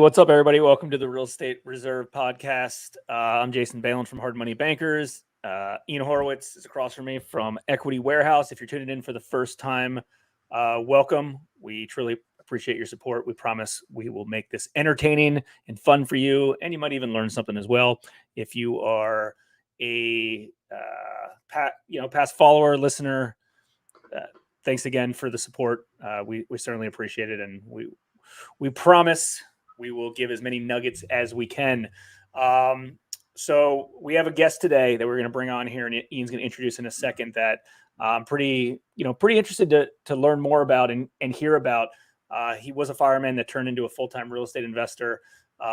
What's up, everybody? Welcome to the Real Estate Reserve podcast. I'm Jason Balin from Hard Money Bankers. Ian Horowitz is across from me from Equity Warehouse. If you're tuning in for the first time, welcome. We truly appreciate your support. We promise we will make this entertaining and fun for you, and you might even learn something as well. If you are a past follower, listener, thanks again for the support. We certainly appreciate it, and we promise we will give as many nuggets as we can. So we have a guest today that we're going to bring on here, and Ian's going to introduce in a second, that I'm pretty interested to learn more about and hear about. He was a fireman that turned into a full-time real estate investor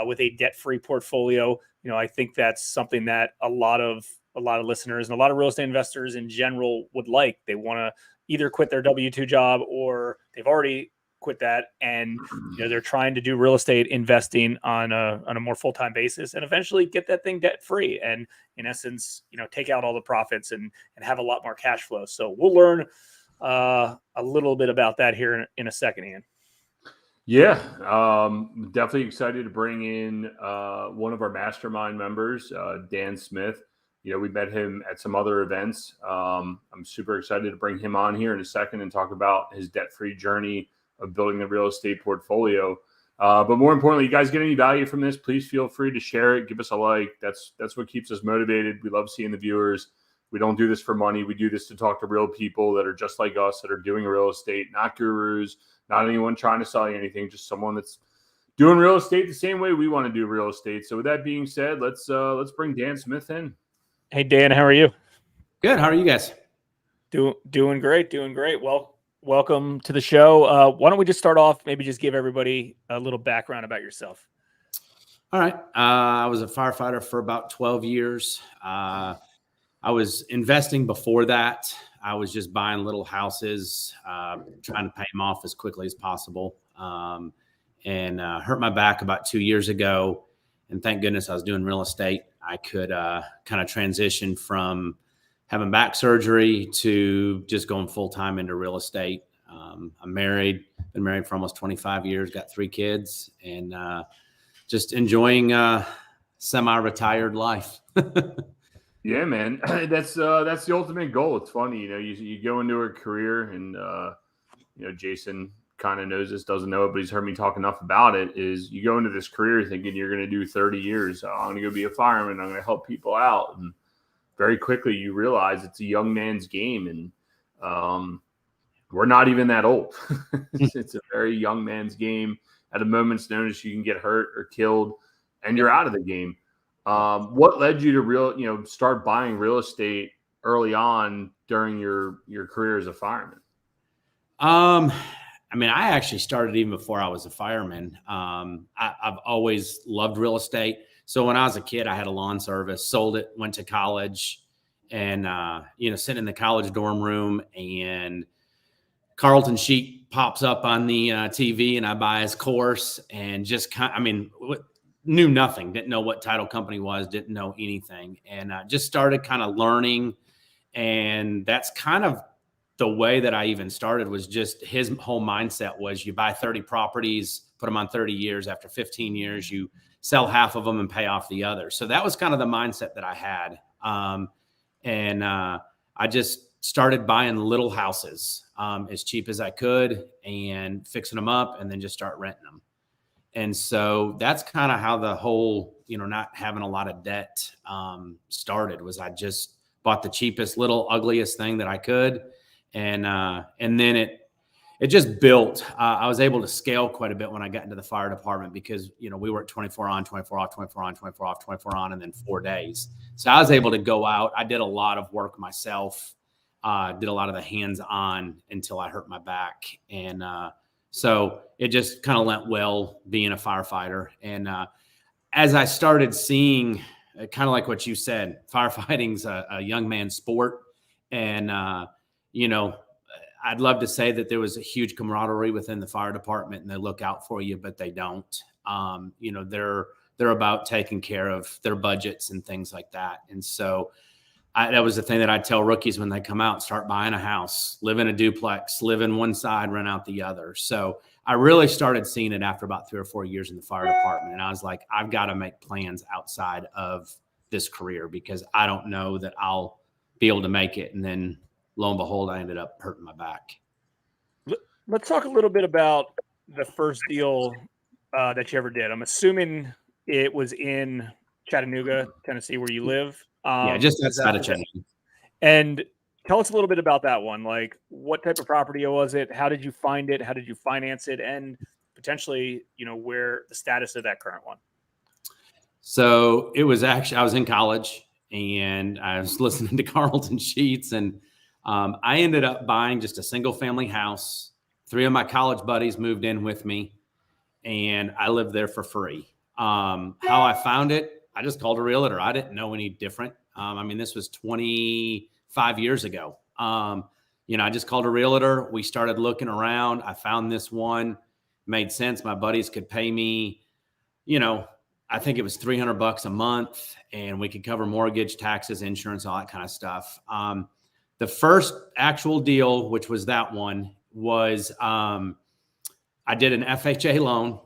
with a debt-free portfolio. I think that's something that a lot of listeners and a lot of real estate investors in general would like. They want to either quit their W-2 job, or they've already quit that, and they're trying to do real estate investing on a more full-time basis and eventually get that thing debt free, and in essence take out all the profits and have a lot more cash flow. So we'll learn a little bit about that here in a second, Ian. Yeah, definitely excited to bring in one of our mastermind members, Dan Smith. We met him at some other events. I'm super excited to bring him on here in a second and talk about his debt-free journey of building a real estate portfolio. But more importantly, you guys get any value from this, please feel free to share it. Give us a like. That's what keeps us motivated. We love seeing the viewers. We don't do this for money. We do this to talk to real people that are just like us, that are doing real estate, not gurus, not anyone trying to sell you anything, just someone that's doing real estate the same way we want to do real estate. So with that being said, let's bring Dan Smith in. Hey, Dan, how are you? Good. How are you guys? Doing great. Well, welcome to the show. Why don't we just start off, maybe just give everybody a little background about yourself. All right. I was a firefighter for about 12 years. I was investing before that. I was just buying little houses, trying to pay them off as quickly as possible, and hurt my back about 2 years ago. And thank goodness I was doing real estate. I could kind of transition from having back surgery to just going full-time into real estate. I'm married, been married for almost 25 years, got 3 kids, and just enjoying semi-retired life. Yeah, man, that's the ultimate goal. It's funny, you go into a career, and Jason kind of knows this, doesn't know it, but he's heard me talk enough about it, is you go into this career thinking you're going to do 30 years. I'm going to go be a fireman. I'm going to help people out. And very quickly you realize it's a young man's game, and we're not even that old. It's a very young man's game. At a moment's notice, you can get hurt or killed, and you're out of the game. What led you to start buying real estate early on during your career as a fireman? I actually started even before I was a fireman. I've always loved real estate. So when I was a kid, I had a lawn service, sold it, went to college, and, sitting in the college dorm room, and Carlton Sheet pops up on the TV, and I buy his course, and just knew nothing, didn't know what title company was, didn't know anything. And just started kind of learning. And that's kind of the way that I even started, was just his whole mindset was you buy 30 properties, put them on 30 years. After 15 years, you sell half of them and pay off the other. So that was kind of the mindset that I had. And I just started buying little houses as cheap as I could and fixing them up, and then just start renting them. And so that's kind of how the whole, not having a lot of debt started, was I just bought the cheapest, little ugliest thing that I could. And then it just built. I was able to scale quite a bit when I got into the fire department, because, we worked 24 on, 24 off, 24 on, 24 off, 24 on, and then 4 days. So I was able to go out. I did a lot of work myself, did a lot of the hands-on until I hurt my back. And so it just kind of went well being a firefighter. And as I started seeing, kind of like what you said, firefighting's a young man's sport. And, I'd love to say that there was a huge camaraderie within the fire department, and they look out for you, but they don't. They're about taking care of their budgets and things like that. And so that was the thing that I'd tell rookies when they come out: start buying a house, live in a duplex, live in one side, rent out the other. So I really started seeing it after about 3 or 4 years in the fire department. And I was like, I've got to make plans outside of this career because I don't know that I'll be able to make it. And then lo and behold, I ended up hurting my back. Let's talk a little bit about the first deal that you ever did. I'm assuming it was in Chattanooga, Tennessee, where you live. Yeah, just outside of Chattanooga. And tell us a little bit about that one. Like, what type of property was it? How did you find it? How did you finance it? And potentially, where the status of that current one. So it was actually, I was in college and I was listening to Carlton Sheets, and I ended up buying just a single family house. 3 of my college buddies moved in with me, and I lived there for free. How I found it, I just called a realtor. I didn't know any different. This was 25 years ago. I just called a realtor. We started looking around. I found this one, made sense. My buddies could pay me, I think it was $300 a month, and we could cover mortgage, taxes, insurance, all that kind of stuff. The first actual deal, which was that one, was I did an FHA loan,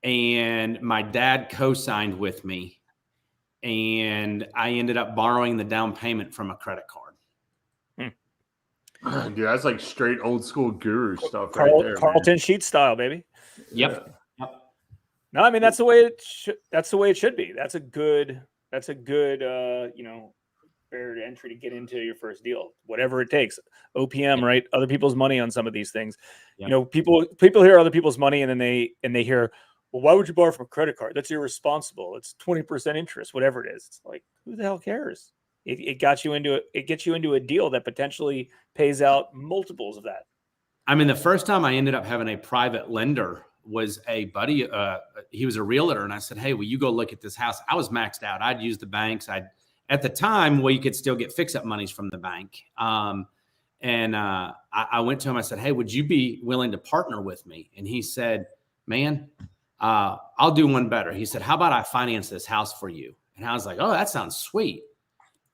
and my dad co-signed with me, and I ended up borrowing the down payment from a credit card. Dude, that's like straight old school guru stuff right there. Carlton Sheets style, baby. Yep. Yeah. No, I mean that's the way it should be. That's a good barrier to entry to get into your first deal, whatever it takes. OPM, right? Other people's money on some of these things. Yep. People hear other people's money and then they hear, well, why would you borrow from a credit card? That's irresponsible. It's 20% interest, whatever it is. It's like, who the hell cares? It gets you into a deal that potentially pays out multiples of that. The first time I ended up having a private lender was a buddy. He was a realtor, and I said, "Hey, will you go look at this house?" I was maxed out. I'd used the banks. At the time, you could still get fix-up monies from the bank. I went to him. I said, "Hey, would you be willing to partner with me?" And he said, "Man, I'll do one better." He said, "How about I finance this house for you?" And I was like, "Oh, that sounds sweet."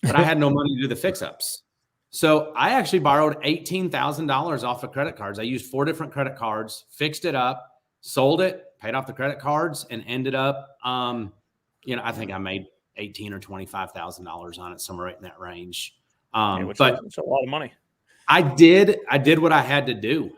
But I had no money to do the fix-ups. So I actually borrowed $18,000 off of credit cards. I used 4 different credit cards, fixed it up, sold it, paid off the credit cards, and ended up, I think I made $18,000 or $25,000 on it, somewhere right in that range. But it's a lot of money. I did what I had to do.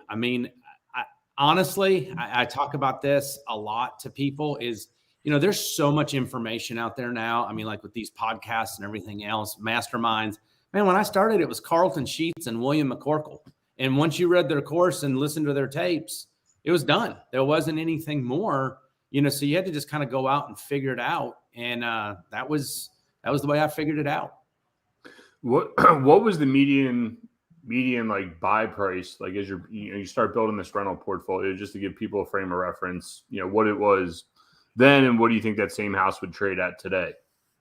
Honestly, I talk about this a lot to people is, there's so much information out there now. Like with these podcasts and everything else, masterminds. Man, when I started, it was Carlton Sheets and William McCorkle. And once you read their course and listened to their tapes, it was done. There wasn't anything more, so you had to just kind of go out and figure it out. And that was the way I figured it out. What was the median like buy price, like as you start building this rental portfolio, just to give people a frame of reference, what it was then, and what do you think that same house would trade at today?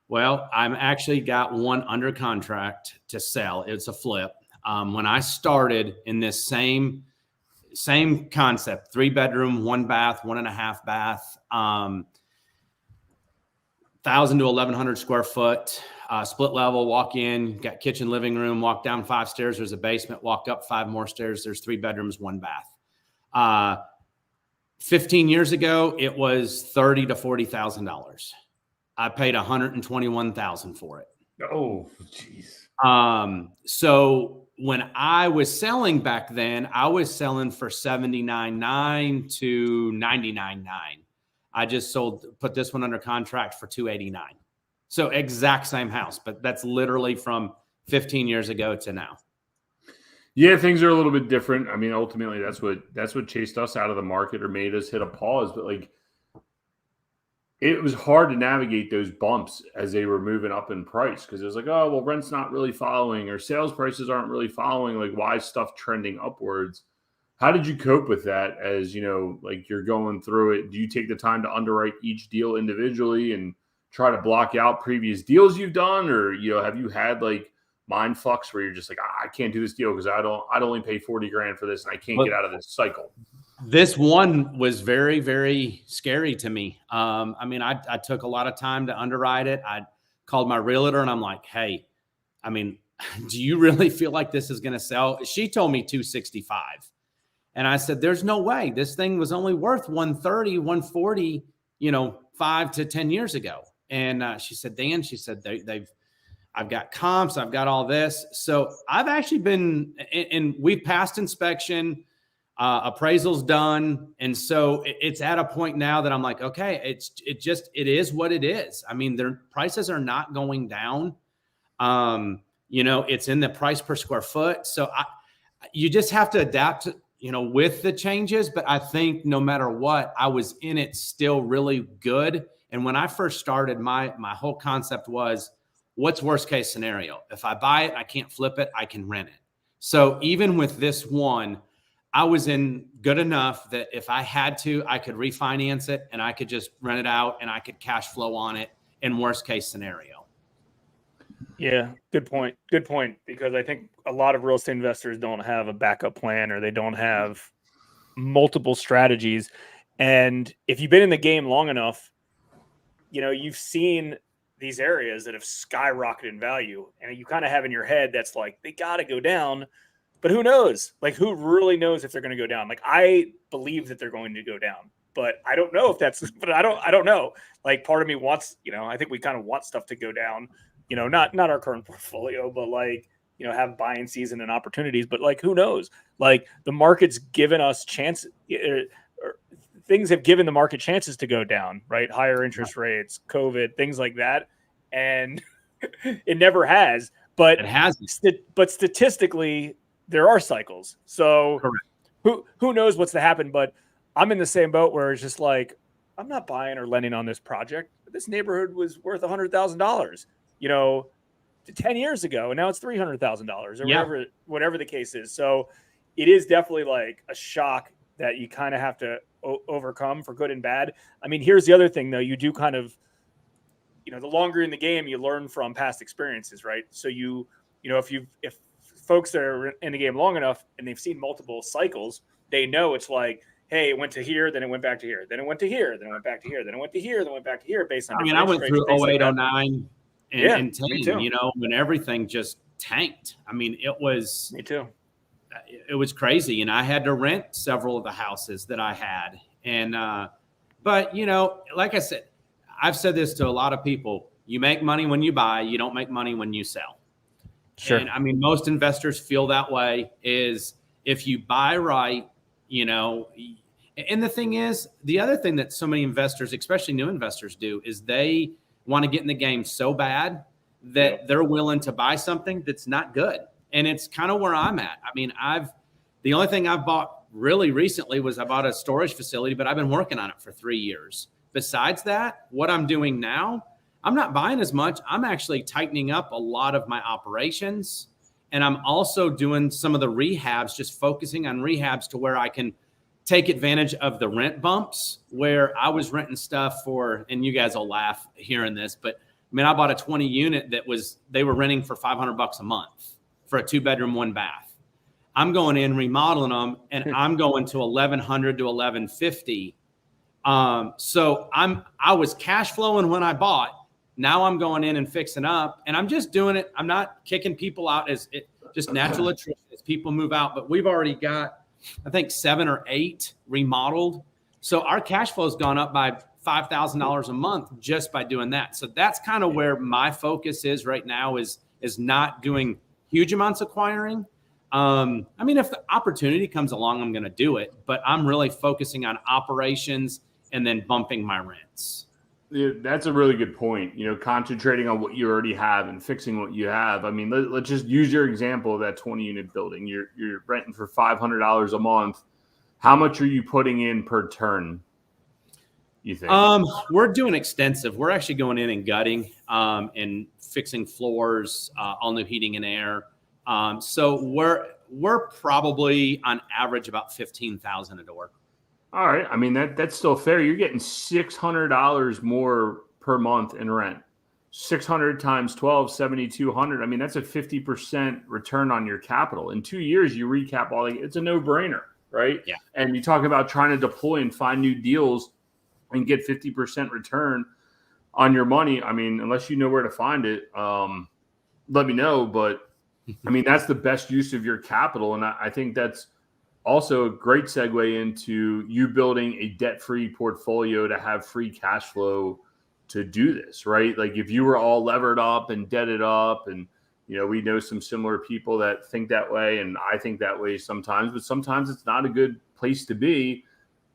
Well, I'm actually got one under contract to sell. It's a flip. When I started in this same concept, 3-bedroom, 1 bath, 1.5 bath, 1,000 to 1,100 square foot, split level, walk in, got kitchen, living room, walk down 5 stairs. There's a basement, walk up 5 more stairs. There's 3 bedrooms, 1 bath. 15 years ago, it was $30,000 to $40,000. I paid $121,000 for it. Oh, geez. So when I was selling back then, I was selling for $79,900 to $99,900. I just put this one under contract for $289,000. So exact same house, but that's literally from 15 years ago to now. Yeah, things are a little bit different. Ultimately, that's what chased us out of the market or made us hit a pause. But it was hard to navigate those bumps as they were moving up in price, because it was like, oh, well, rent's not really following, or sales prices aren't really following. Like, why is stuff trending upwards? How did you cope with that as, you're going through it? Do you take the time to underwrite each deal individually and try to block out previous deals you've done? Or, have you had mind fucks where you're just like, I can't do this deal because I'd only pay $40,000 for this and I can't get out of this cycle? This one was very, very scary to me. I took a lot of time to underwrite it. I called my realtor and I'm like, hey, do you really feel like this is going to sell? She told me 265. And I said, there's no way this thing was only worth 130, 140, 5 to 10 years ago. And she said, Dan, she said, I've got comps, I've got all this. So I've actually been, and we've passed inspection, appraisal's done. And so it's at a point now that I'm like, okay, it is what it is. I mean, their prices are not going down. It's in the price per square foot. So you just have to adapt, with the changes. But I think no matter what, I was in it still really good. And when I first started, my whole concept was, what's worst case scenario? If I buy it, I can't flip it, I can rent it. So even with this one, I was in good enough that if I had to, I could refinance it and I could just rent it out and I could cash flow on it in worst case scenario. Yeah, good point. Good point. Because I think a lot of real estate investors don't have a backup plan, or they don't have multiple strategies. And if you've been in the game long enough, you've seen these areas that have skyrocketed in value, and you kind of have in your head that's like, they got to go down, but who knows? Like, who really knows if they're going to go down? Like, I believe that they're going to go down, but I don't know if that's, but I don't know. Like, part of me wants, I think we kind of want stuff to go down, not our current portfolio, but like, have buying season and opportunities, but like, who knows? Like, the market's given us chances, things have given the market chances to go down, right? Higher interest rates, COVID, things like that. And it never has, but it hasn't. But statistically, there are cycles. So who knows what's to happen? But I'm in the same boat where it's just like, I'm not buying or lending on this project. This neighborhood was worth $100,000, 10 years ago, and now it's $300,000 or whatever the case is. So it is definitely like a shock that you kind of have to overcome for good and bad. I mean, here's the other thing though. You do kind of, the longer in the game, you learn from past experiences, right? So if folks that are in the game long enough and they've seen multiple cycles, they know it's like, hey, it went to here, then it went back to here, then it went to here, then it went back to here, then it went to here, then it went back to here based on. I mean, I went through 08, 09 and 10, when everything just tanked. I mean, it was. Me too. It was crazy. And I had to rent several of the houses that I had. And, but like I said, I've said this to a lot of people, you make money when you buy, you don't make money when you sell. Sure. And I mean, most investors feel that way. Is if you buy right, and the thing is, the other thing that so many investors, especially new investors, do is they want to get in the game so bad that they're willing to buy something that's not good. And it's kind of where I'm at. I mean, the only thing I've bought really recently was I bought a storage facility, but I've been working on it for 3 years. Besides that, what I'm doing now, I'm not buying as much. I'm actually tightening up a lot of my operations. And I'm also doing some of the rehabs, just focusing on rehabs to where I can take advantage of the rent bumps, where I was renting stuff for, and you guys will laugh hearing this, but I mean, I bought a 20 unit they were renting for $500 a month for a 2-bedroom, 1 bath. I'm going in remodeling them, and I'm going to $1,100 to $1,150. So I was cash flowing when I bought. Now I'm going in and fixing up, and I'm just doing it. I'm not kicking people out just natural attrition as people move out. But we've already got, I think, 7 or 8 remodeled. So our cash flow has gone up by $5,000 a month just by doing that. So that's kind of where my focus is right now, is not doing huge amounts acquiring. I mean, if the opportunity comes along, I'm going to do it, but I'm really focusing on operations and then bumping my rents. Yeah, that's a really good point. Concentrating on what you already have and fixing what you have. I mean, let's just use your example of that 20-unit building. You're renting for $500 a month. How much are you putting in per turn, you think? We're doing extensive. We're actually going in and gutting and fixing floors, all new heating and air. So we're probably on average about $15,000 a door. All right. I mean, that's still fair. You're getting $600 more per month in rent. 600 times 12, 7,200. I mean, that's a 50% return on your capital. In 2 years, you recap all. It's a no-brainer, right? Yeah. And you talk about trying to deploy and find new deals and get 50% return on your money. I mean, unless you know where to find it, let me know. But I mean, that's the best use of your capital. And I think that's also a great segue into you building a debt-free portfolio to have free cash flow to do this, right? Like if you were all levered up and debted up, and we know some similar people that think that way, and I think that way sometimes, but sometimes it's not a good place to be.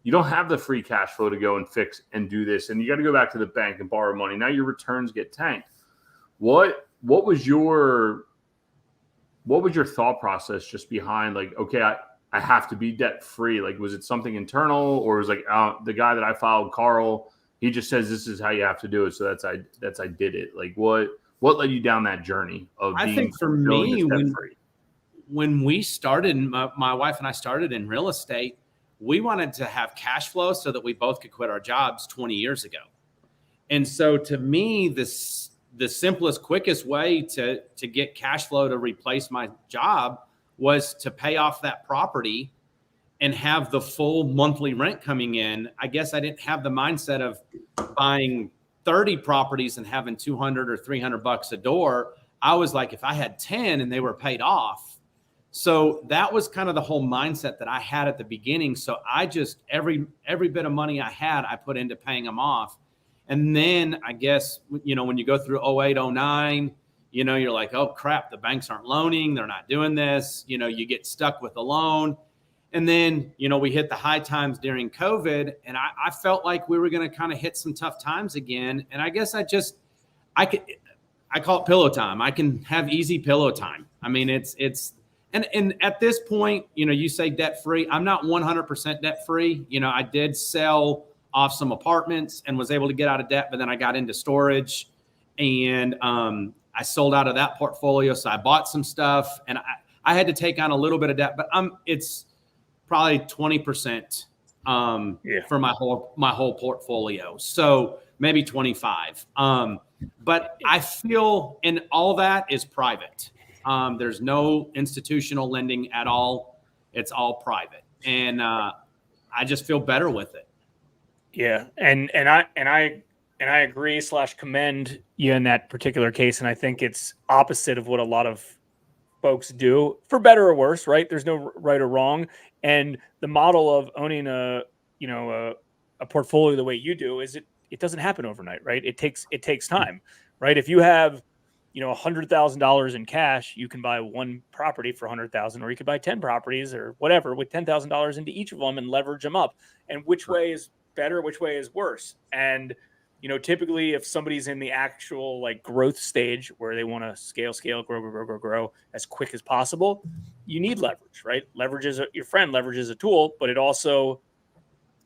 You don't have the free cash flow to go and fix and do this, and you got to go back to the bank and borrow money. Now your returns get tanked. What was your thought process just behind, like, okay, I have to be debt free? Like, was it something internal, or was it like the guy that I followed, Carl, he just says this is how you have to do it, so that's I did it. Like, what led you down that journey of being, I think for me, when we started, my wife and I started in real estate, we wanted to have cash flow so that we both could quit our jobs 20 years ago. And so to me, the simplest, quickest way to get cash flow to replace my job was to pay off that property and have the full monthly rent coming in. I guess I didn't have the mindset of buying 30 properties and having 200 or 300 bucks a door. I was like, if I had 10 and they were paid off. So that was kind of the whole mindset that I had at the beginning. So I just, every bit of money I had, I put into paying them off. And then I guess, when you go through 08, 09, you're like, oh crap, the banks aren't loaning. They're not doing this. You get stuck with a loan. And then, we hit the high times during COVID, and I felt like we were going to kind of hit some tough times again. And I guess I call it pillow time. I can have easy pillow time. I mean, and at this point, you say debt free. I'm not 100% debt free. I did sell off some apartments and was able to get out of debt, but then I got into storage, and I sold out of that portfolio. So I bought some stuff, and I had to take on a little bit of debt, but it's probably 20% for my whole portfolio. So maybe 25. But I feel, and all that is private. There's no institutional lending at all. It's all private. And I just feel better with it. Yeah. And I agree / commend you in that particular case. And I think it's opposite of what a lot of folks do, for better or worse, right? There's no right or wrong. And the model of owning a portfolio the way you do is it doesn't happen overnight, right? It takes time, right? If you have, $100,000 in cash, you can buy one property for $100,000, or you could buy 10 properties or whatever with $10,000 into each of them and leverage them up. And which way is better? Which way is worse? And typically if somebody's in the actual growth stage where they want to scale, grow as quick as possible, you need leverage, right? Leverage is your friend. Leverage is a tool, but it also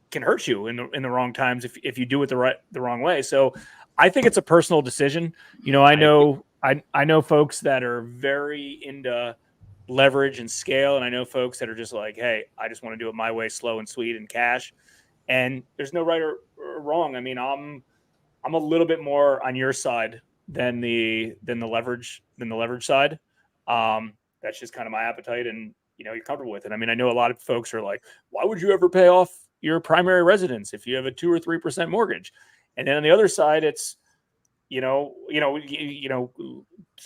can hurt you in the wrong times if you do it the wrong way. So I think it's a personal decision. I know folks that are very into leverage and scale, and I know folks that are just like, hey, I just want to do it my way, slow and sweet and cash. And there's no right or wrong. I mean, I'm a little bit more on your side than the leverage side. That's just kind of my appetite, and you're comfortable with it. I mean, I know a lot of folks are like, why would you ever pay off your primary residence if you have a 2 or 3% mortgage? And then on the other side, it's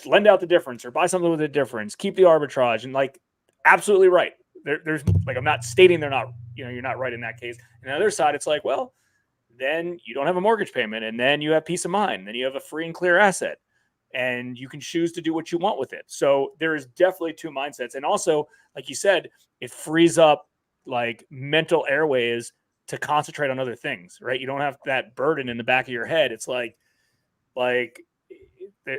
lend out the difference or buy something with a difference, keep the arbitrage, and absolutely right. There's I'm not stating they're not, you're not right in that case. And the other side, it's like, well, then you don't have a mortgage payment, and then you have peace of mind. Then you have a free and clear asset, and you can choose to do what you want with it. So there is definitely two mindsets. And also, like you said, it frees up mental airways to concentrate on other things, right? You don't have that burden in the back of your head. It's like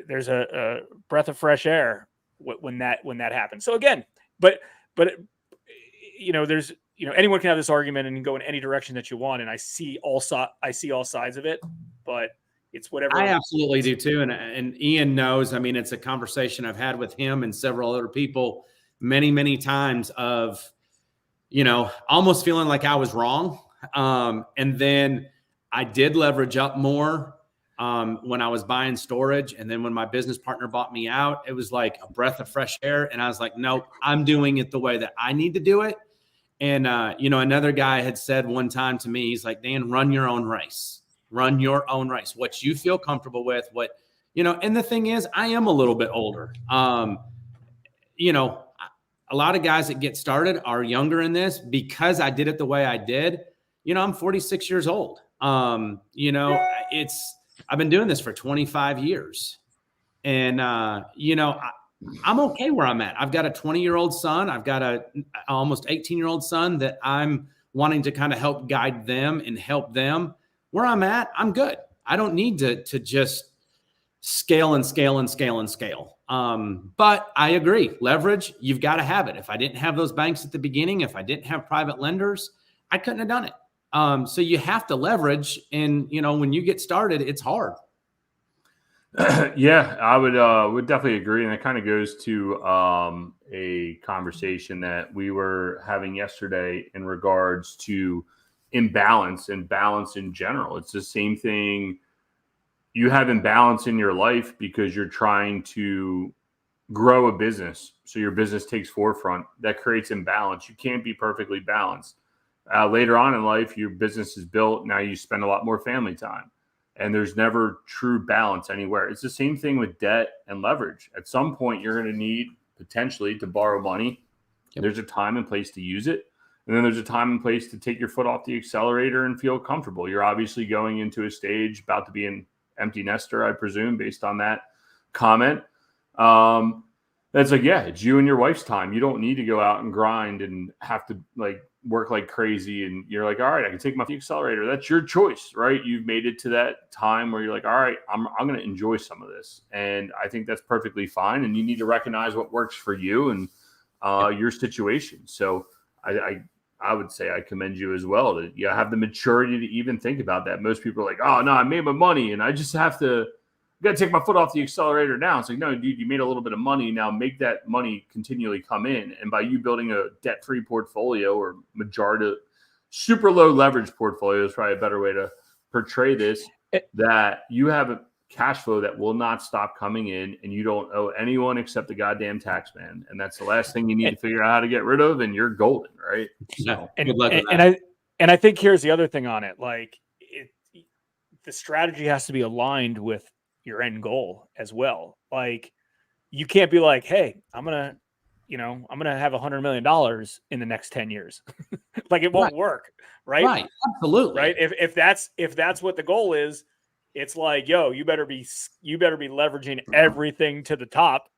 there's a breath of fresh air when that happens. So again, but there's, anyone can have this argument and go in any direction that you want. And I see all sides of it, but it's whatever. I absolutely do too. And Ian knows, I mean, it's a conversation I've had with him and several other people many, many times of, almost feeling like I was wrong. And then I did leverage up more when I was buying storage. And then when my business partner bought me out, it was like a breath of fresh air. And I was like, nope, I'm doing it the way that I need to do it. And, another guy had said one time to me, he's like, Dan, run your own race, what you feel comfortable with, and the thing is, I am a little bit older. a lot of guys that get started are younger in this because I did it the way I did. I'm 46 years old. I've been doing this for 25 years and, I'm okay where I'm at. I've got a 20-year-old son. I've got a almost 18-year-old son that I'm wanting to kind of help guide them and help them. Where I'm at, I'm good. I don't need to just scale and scale and scale and scale. But I agree. Leverage, you've got to have it. If I didn't have those banks at the beginning, if I didn't have private lenders, I couldn't have done it. So you have to leverage. And, when you get started, it's hard. Yeah, I would definitely agree. And it kind of goes to a conversation that we were having yesterday in regards to imbalance and balance in general. It's the same thing. You have imbalance in your life because you're trying to grow a business. So your business takes forefront. That creates imbalance. You can't be perfectly balanced. Later on in life, your business is built. Now you spend a lot more family time. And there's never true balance anywhere. It's the same thing with debt and leverage. At some point, you're going to need potentially to borrow money. Yep. There's a time and place to use it. And then there's a time and place to take your foot off the accelerator and feel comfortable. You're obviously going into a stage about to be an empty nester, I presume, based on that comment. That's like, yeah, it's you and your wife's time. You don't need to go out and grind and have to work like crazy. And you're like, all right, I can take my accelerator. That's your choice, right? You've made it to that time where you're like, all right, I'm going to enjoy some of this. And I think that's perfectly fine. And you need to recognize what works for you and your situation. So I would say I commend you as well to have the maturity to even think about that. Most people are like, oh no, I made my money and I just got to take my foot off the accelerator now. It's like, no, dude, you made a little bit of money. Now make that money continually come in. And by you building a debt-free portfolio or majority super low leverage portfolio is probably a better way to portray this, that you have a cash flow that will not stop coming in and you don't owe anyone except the goddamn tax man. And that's the last thing you need to figure out how to get rid of. And you're golden, right? So, and I think here's the other thing on it. The strategy has to be aligned with your end goal as well. Like you can't be like, hey, I'm going to have $100 million in the next 10 years. It won't work. Right. Right. Absolutely. Right. If that's what the goal is, it's like, yo, you better be leveraging everything to the top.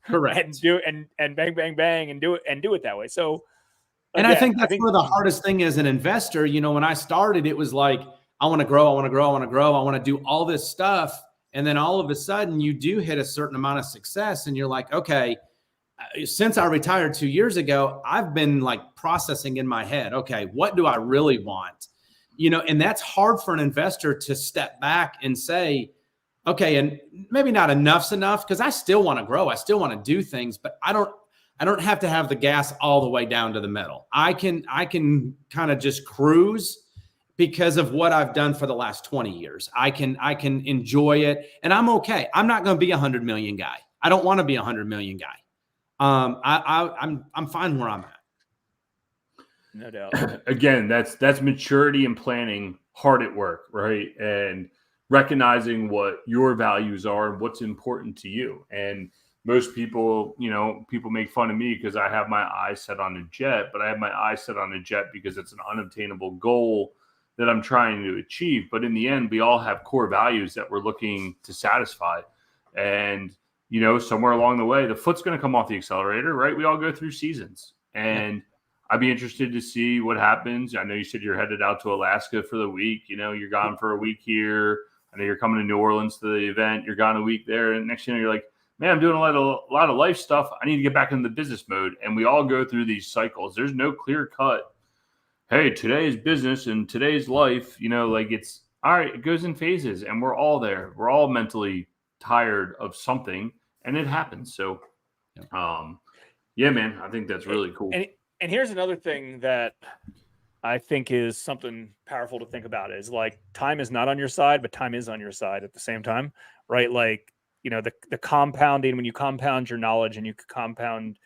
Correct. and bang, bang, bang and do it that way. So, and again, I think where the hardest thing as an investor, when I started, it was like, I want to grow. I want to grow. I want to grow. I want to do all this stuff. And then all of a sudden you do hit a certain amount of success and you're like, okay, since I retired 2 years ago, I've been processing in my head, okay, what do I really want? And that's hard for an investor to step back and say, okay, and maybe not enough's enough because I still want to grow. I still want to do things, but I don't have to have the gas all the way down to the middle. I can kind of just cruise because of what I've done for the last 20 years. I can enjoy it and I'm okay. I'm not going to be 100 million guy. I don't want to be 100 million guy. I'm fine where I'm at. No doubt. Again, that's maturity and planning hard at work, right? And recognizing what your values are and what's important to you. And most people, people make fun of me because I have my eyes set on a jet, but I have my eyes set on a jet because it's an unobtainable goal that I'm trying to achieve. But in the end, we all have core values that we're looking to satisfy. And, somewhere along the way, the foot's going to come off the accelerator, right? We all go through seasons. And I'd be interested to see what happens. I know you said you're headed out to Alaska for the week. You're gone for a week here. I know you're coming to New Orleans to the event. You're gone a week there. And next thing you're like, man, I'm doing a lot of life stuff. I need to get back into the business mode. And we all go through these cycles. There's no clear cut. Hey, today's business and today's life, it's all right. It goes in phases and we're all there. We're all mentally tired of something and it happens. So, yeah, man, I think that's really cool. And here's another thing that I think is something powerful to think about is time is not on your side, but time is on your side at the same time, right? The compounding, when you compound your knowledge and you compound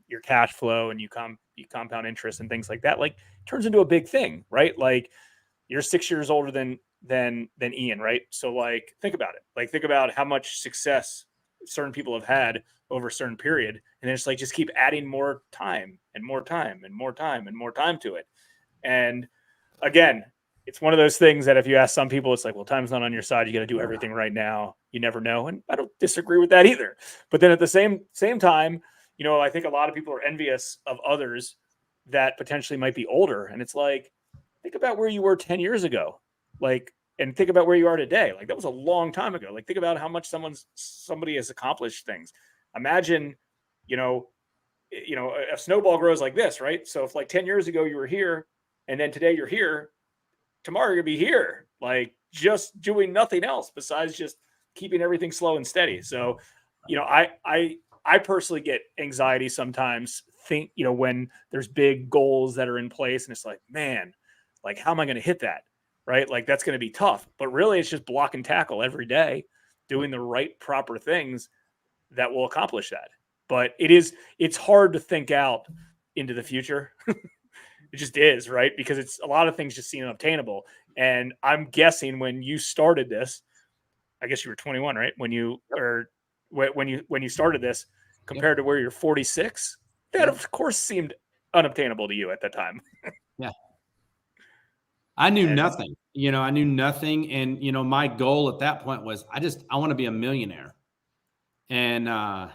your cash flow and you compound interest and things like that, turns into a big thing, right? You're 6 years older than Ian, right? So think about it. Think about how much success certain people have had over a certain period. And then it's like, just keep adding more time and more time and more time and more time to it. And again, it's one of those things that if you ask some people, it's like, well, time's not on your side. You got to do everything right now. You never know. And I don't disagree with that either. But then at the same time, I think a lot of people are envious of others that potentially might be older. And it's like, think about where you were 10 years ago. Like, and think about where you are today. Like, that was a long time ago. Like, think about how much somebody has accomplished things. Imagine, a snowball grows like this, right? So if like 10 years ago you were here and then today you're here, tomorrow you're gonna be here, like just doing nothing else besides just keeping everything slow and steady. So, I personally get anxiety sometimes, when there's big goals that are in place and it's like, man, like, how am I going to hit that? Right? Like, that's going to be tough, but really it's just block and tackle every day, doing the right, proper things that will accomplish that. But it's hard to think out into the future. It just is, right? Because it's a lot of things just seem unobtainable. And I'm guessing when you started this, I guess you were 21, right? When you started this, compared to where you're 46, that of course seemed unobtainable to you at that time. Yeah. I knew nothing, I knew nothing. And, my goal at that point was I want to be a millionaire. And, I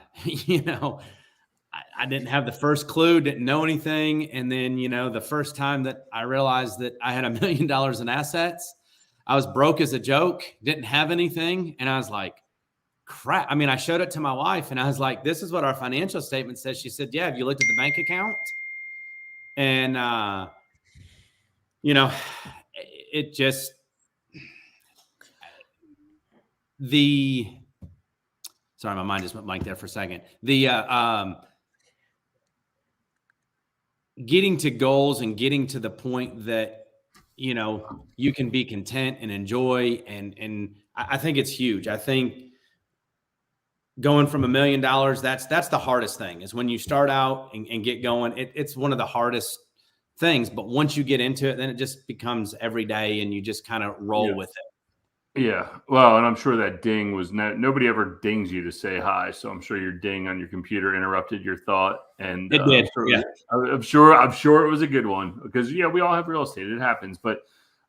didn't have the first clue, didn't know anything. And then, the first time that I realized that I had $1 million in assets, I was broke as a joke, didn't have anything. And I was like, crap. I mean, I showed it to my wife and I was like, this is what our financial statement says. She said, yeah, have you looked at the bank account? And, it just, sorry, my mind just went blank there for a second. Getting to goals and getting to the point that, you can be content and enjoy. And I think it's huge. I think going from $1 million, that's the hardest thing, is when you start out and get going, it's one of the hardest things. But once you get into it, then it just becomes every day and you just kind of roll with it. Yeah. Well, and I'm sure that ding was nobody ever dings you to say hi. So I'm sure your ding on your computer interrupted your thought. And it did. I'm sure it was a good one, because we all have real estate. It happens. But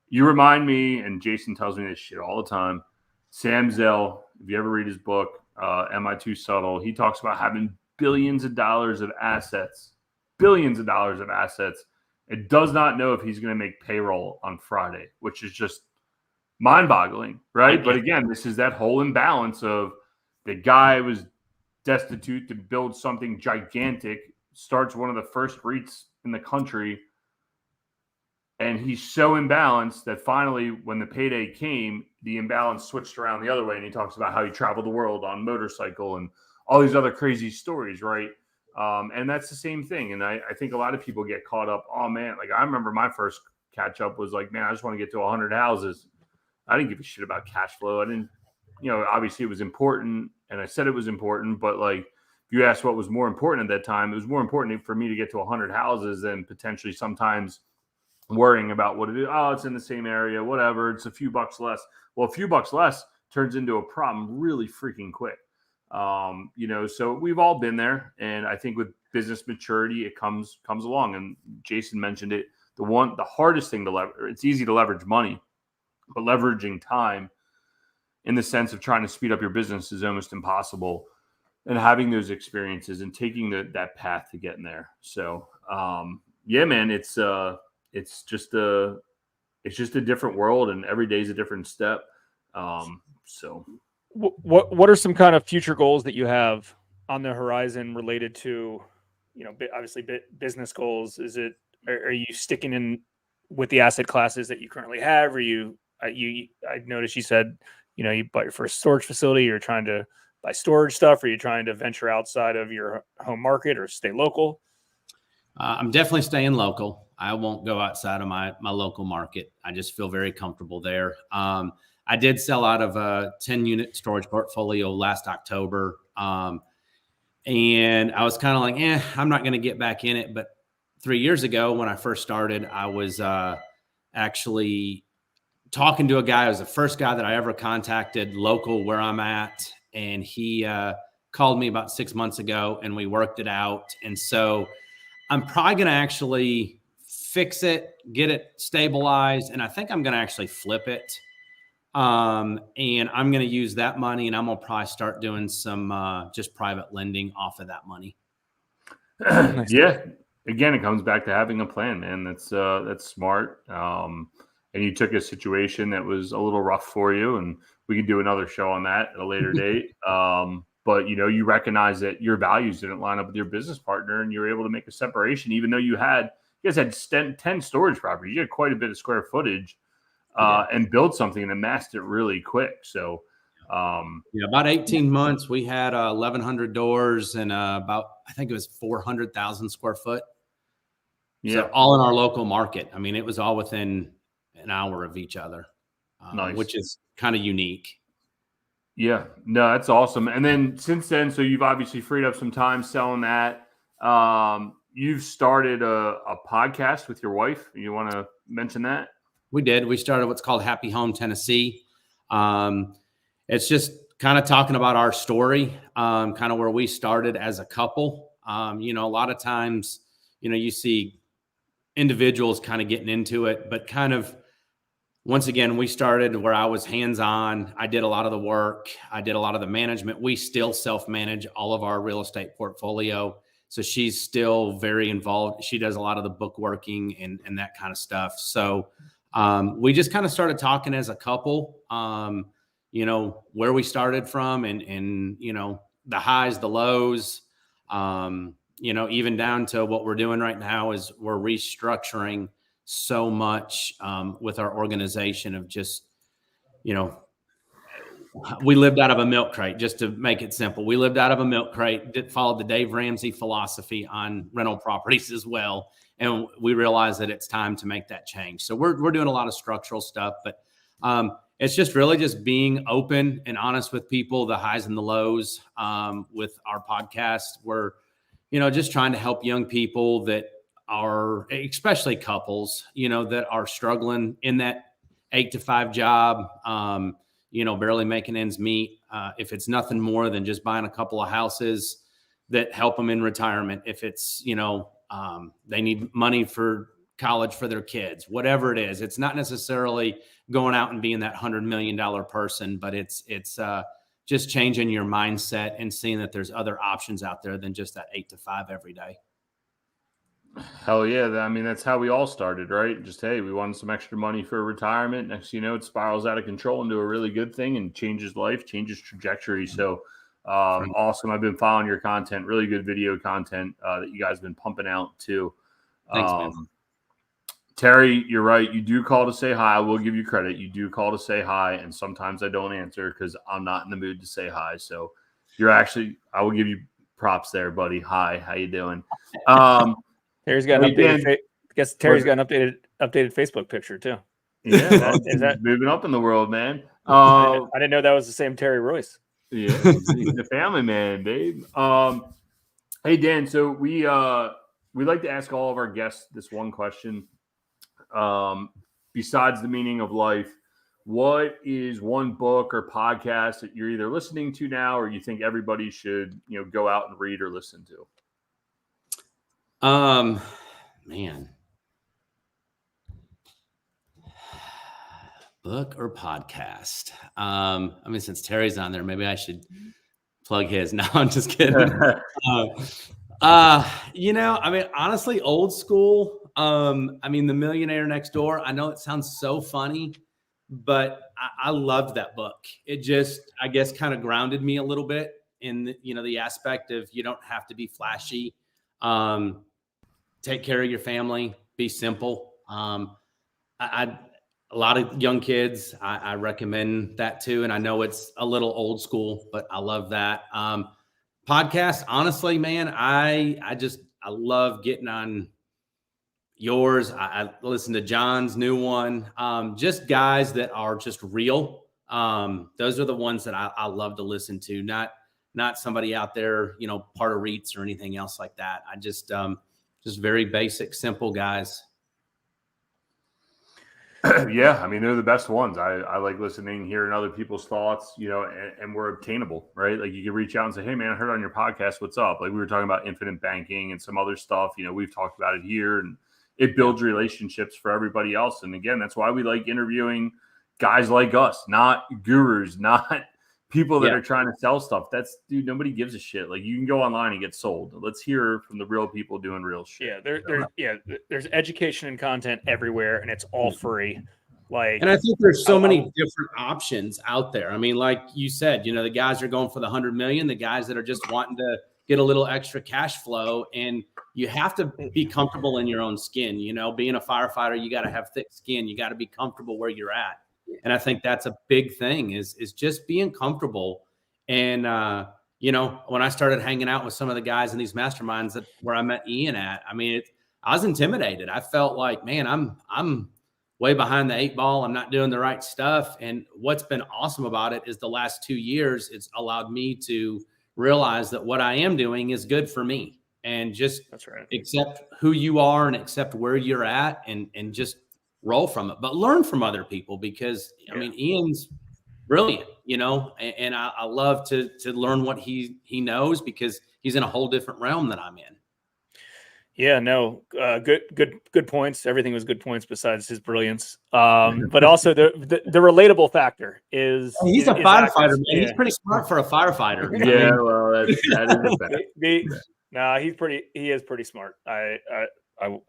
you remind me, and Jason tells me this shit all the time. Sam Zell, if you ever read his book, Am I Too Subtle? He talks about having billions of dollars of assets. It does not know if he's going to make payroll on Friday, which is just mind-boggling, right? But again, this is that whole imbalance of the guy was destitute to build something gigantic, starts one of the first REITs in the country, and he's so imbalanced that finally, when the payday came, the imbalance switched around the other way, and he talks about how he traveled the world on motorcycle and all these other crazy stories, right? And that's the same thing. And I think a lot of people get caught up, oh, man, like I remember my first catch-up was like, man, I just want to get to 100 houses. I didn't give a shit about cash flow. I didn't, obviously it was important and I said it was important, but like, if you ask what was more important at that time, it was more important for me to get to 100 houses than potentially sometimes worrying about what it is. Oh, it's in the same area, whatever. It's a few bucks less. Well, a few bucks less turns into a problem really freaking quick. So we've all been there. And I think with business maturity, it comes along. And Jason mentioned it. The hardest thing to leverage, it's easy to leverage money, but leveraging time in the sense of trying to speed up your business is almost impossible. And having those experiences and taking that path to getting there. So, yeah, man, it's just a different world, and every day is a different step. So what are some kind of future goals that you have on the horizon related to, obviously business goals? Are you sticking in with the asset classes that you currently have? I noticed you said, you bought your first storage facility. You're trying to buy storage stuff. Are you trying to venture outside of your home market or stay local? I'm definitely staying local. I won't go outside of my local market. I just feel very comfortable there. I did sell out of a 10-unit storage portfolio last October. And I was kind of like, I'm not going to get back in it. But 3 years ago, when I first started, I was actually talking to a guy. It was the first guy that I ever contacted local where I'm at. And he called me about 6 months ago and we worked it out. And so I'm probably going to actually fix it, get it stabilized. And I think I'm going to actually flip it. And I'm going to use that money and I'm going to probably start doing some, just private lending off of that money. Nice. Yeah. Again, it comes back to having a plan, man. That's smart. And you took a situation that was a little rough for you, and we can do another show on that at a later date. But you recognize that your values didn't line up with your business partner, and you were able to make a separation, even though you guys had 10 storage properties. You had quite a bit of square footage, and built something and amassed it really quick. So, about 18 months, we had 1,100 doors and I think it was 400,000 square foot. Yeah. So all in our local market. I mean, it was all within an hour of each other, nice. Which is kind of unique. Yeah, no, that's awesome. And then since then, so you've obviously freed up some time selling that. You've started a podcast with your wife. You want to mention that? We did. We started what's called Happy Home Tennessee. It's just kind of talking about our story, kind of where we started as a couple. A lot of times, you see individuals kind of getting into it, but kind of once again, we started where I was hands-on. I did a lot of the work. I did a lot of the management. We still self-manage all of our real estate portfolio. So she's still very involved. She does a lot of the bookworking and that kind of stuff. So we just kind of started talking as a couple, where we started from and the highs, the lows, even down to what we're doing right now is we're restructuring so much with our organization of just, we lived out of a milk crate, just to make it simple. We lived out of a milk crate, followed the Dave Ramsey philosophy on rental properties as well. And we realized that it's time to make that change. So we're doing a lot of structural stuff, but it's just really just being open and honest with people, the highs and the lows with our podcast. We're, just trying to help young people that are, especially couples, that are struggling in that 8-to-5 job, barely making ends meet. If it's nothing more than just buying a couple of houses that help them in retirement, if it's, they need money for college for their kids, whatever it is, it's not necessarily going out and being that $100 million person, but it's just changing your mindset and seeing that there's other options out there than just that 8-to-5 every day. Hell yeah. I mean, that's how we all started, right? Just, hey, we wanted some extra money for retirement. Next, it spirals out of control into a really good thing and changes life, changes trajectory. So awesome. I've been following your content, really good video content that you guys have been pumping out too. Thanks, man. Terry, you're right. You do call to say hi. I will give you credit. You do call to say hi. And sometimes I don't answer because I'm not in the mood to say hi. So I will give you props there, buddy. Hi, how you doing? Terry's got an updated. Terry's got an updated Facebook picture too. Yeah, is that moving up in the world, man? I didn't know that was the same Terry Royce. Yeah, he's the family man, babe. Hey Dan, so we like to ask all of our guests this one question. Besides the meaning of life, what is one book or podcast that you're either listening to now or you think everybody should, go out and read or listen to? Man, book or podcast? Since Terry's on there, maybe I should plug his. No, I'm just kidding. Honestly, old school. The Millionaire Next Door. I know it sounds so funny, but I loved that book. It just, I guess, kind of grounded me a little bit in, the aspect of you don't have to be flashy. Take care of your family, be simple. A lot of young kids, I recommend that too. And I know it's a little old school, but I love that. Podcast, honestly, man, I love getting on yours. I listen to John's new one. Just guys that are just real. Those are the ones that I love to listen to, not somebody out there, part of REITs or anything else like that. I just very basic, simple guys. Yeah, I mean, they're the best ones. I like listening, hearing other people's thoughts, and we're obtainable, right? Like you can reach out and say, hey, man, I heard on your podcast, what's up? Like we were talking about infinite banking and some other stuff, we've talked about it here, and it builds relationships for everybody else. And again, that's why we like interviewing guys like us, not gurus, not people that are trying to sell stuff. Dude, nobody gives a shit. Like you can go online and get sold. Let's hear from the real people doing real shit. There's education and content everywhere, and it's all free. And I think there's so many different options out there. I mean, like you said, the guys are going for the 100 million, the guys that are just wanting to get a little extra cash flow, and you have to be comfortable in your own skin. Being a firefighter, you got to have thick skin. You got to be comfortable where you're at. And I think that's a big thing is just being comfortable. And, when I started hanging out with some of the guys in these masterminds where I met Ian at, I mean, I was intimidated. I felt like, man, I'm way behind the 8 ball. I'm not doing the right stuff. And what's been awesome about it is the last 2 years, it's allowed me to realize that what I am doing is good for me, and just accept who you are and accept where you're at, and just roll from it, but learn from other people, because I mean, Ian's brilliant, and I love to learn what he knows, because he's in a whole different realm than I'm in. Yeah, no, good points. Everything was good points besides his brilliance. But also the relatable factor is he's a firefighter, man. He's pretty smart for a firefighter. Yeah, well, that is a fact. No, he is pretty smart. I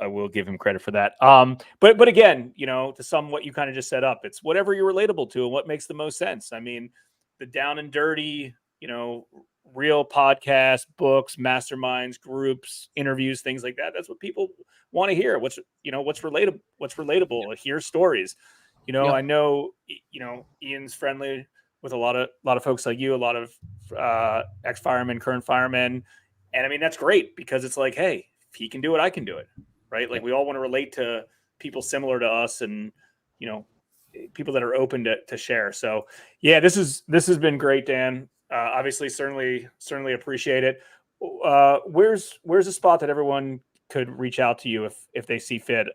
will give him credit for that. But again, to sum what you kind of just set up, it's whatever you're relatable to and what makes the most sense. I mean, the down and dirty, real podcasts, books, masterminds, groups, interviews, things like that. That's what people want to hear. What's relatable. Hear stories. I know, Ian's friendly with a lot of folks like you, a lot of ex-firemen, current firemen. And I mean, that's great, because it's like, hey, if he can do it, I can do it. Right. Like we all want to relate to people similar to us, and, people that are open to share. So yeah, this has been great, Dan. Obviously, certainly appreciate it. Where's a spot that everyone could reach out to you if they see fit?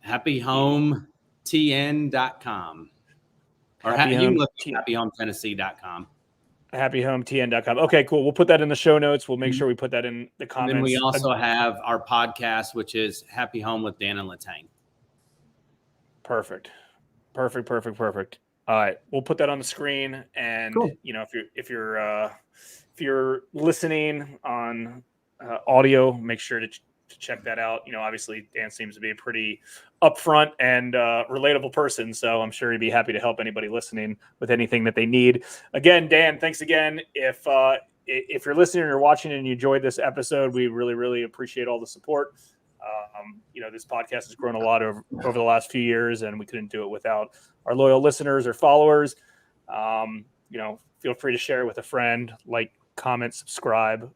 HappyHomeTN.com, or you can look at HappyHomeTennessee.com. HappyHomeTN.com. Okay, cool. We'll put that in the show notes. We'll make sure we put that in the comments. And then we also have our podcast, which is Happy Home with Dan and Latang. Perfect. All right, we'll put that on the screen, and cool. If you're listening on audio, make sure to check that out. Obviously Dan seems to be a pretty upfront and relatable person, so I'm sure he'd be happy to help anybody listening with anything that they need. Again, Dan, thanks again. If you're listening or you're watching and you enjoyed this episode, we really, really appreciate all the support. This podcast has grown a lot over the last few years, and we couldn't do it without our loyal listeners or followers. Feel free to share it with a friend, like, comment, subscribe,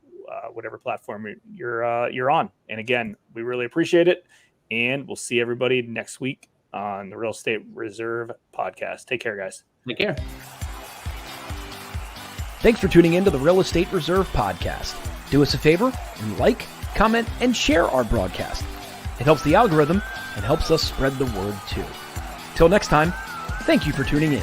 whatever platform you're on. And again, we really appreciate it. And we'll see everybody next week on the Real Estate Reserve podcast. Take care, guys. Take care. Thanks for tuning in to the Real Estate Reserve podcast. Do us a favor and like, comment, and share our broadcast. It helps the algorithm and helps us spread the word too. Till next time, thank you for tuning in.